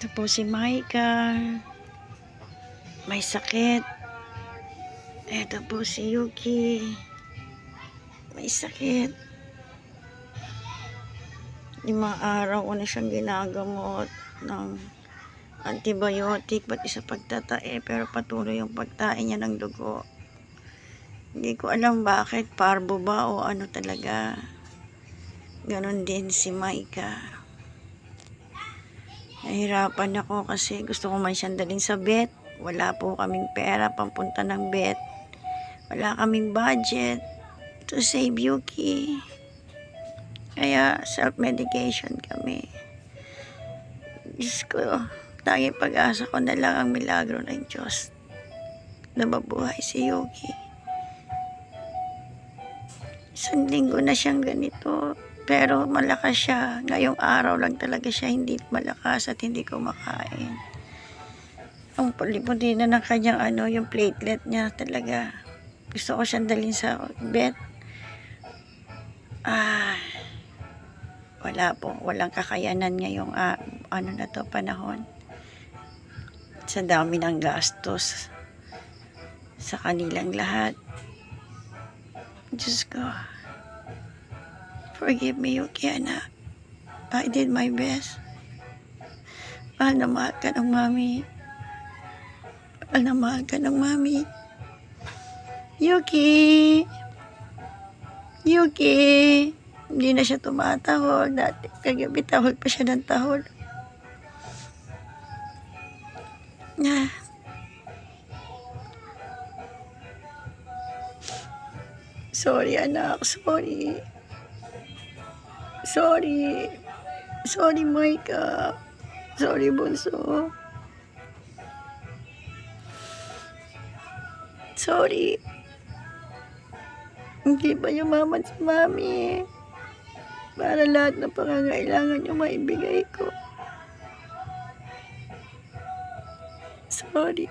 Ito po si Maika. May sakit. Ito po si Yuki. May sakit. 5 araw ko na siyang ginagamot ng antibiotic pati sa pagtatae, pero patuloy yung pagtain niya ng dugo. Hindi ko alam bakit, parbo ba o ano talaga. Ganon din si Maika. Nahirapan ako kasi gusto ko man siyang dalhin sa vet. Wala po kaming pera pampunta ng vet. Wala kaming budget to save Yuki. Kaya self-medication kami. Diyos ko, tanging pag-asa ko na lang ang milagro ng Diyos na mabuhay si Yuki. 1 linggo na siyang ganito, pero malakas siya. Ngayong araw lang talaga siya hindi malakas at hindi kumakain. Ang puti-puti na ng kanyang yung platelet niya talaga. Gusto ko siyang dalhin sa vet. Wala po, walang kakayanan ngayong panahon. Sa dami ng gastos sa kanilang lahat. Diyos ko, forgive me, Yuki, anak. I did my best. Mahal na mahal ka ng mami. Mahal na mahal ka ng mami. Yuki! Yuki! Hindi na siya tumatahol. Dati, kagabi tahol pa siya ng tahol. Sorry, anak. Sorry. Sorry. Sorry, Maika. Sorry, bunso. Sorry. Hindi ba yumaman si mami? Para lahat ng pangangailangan niyo maibigay ko. Sorry.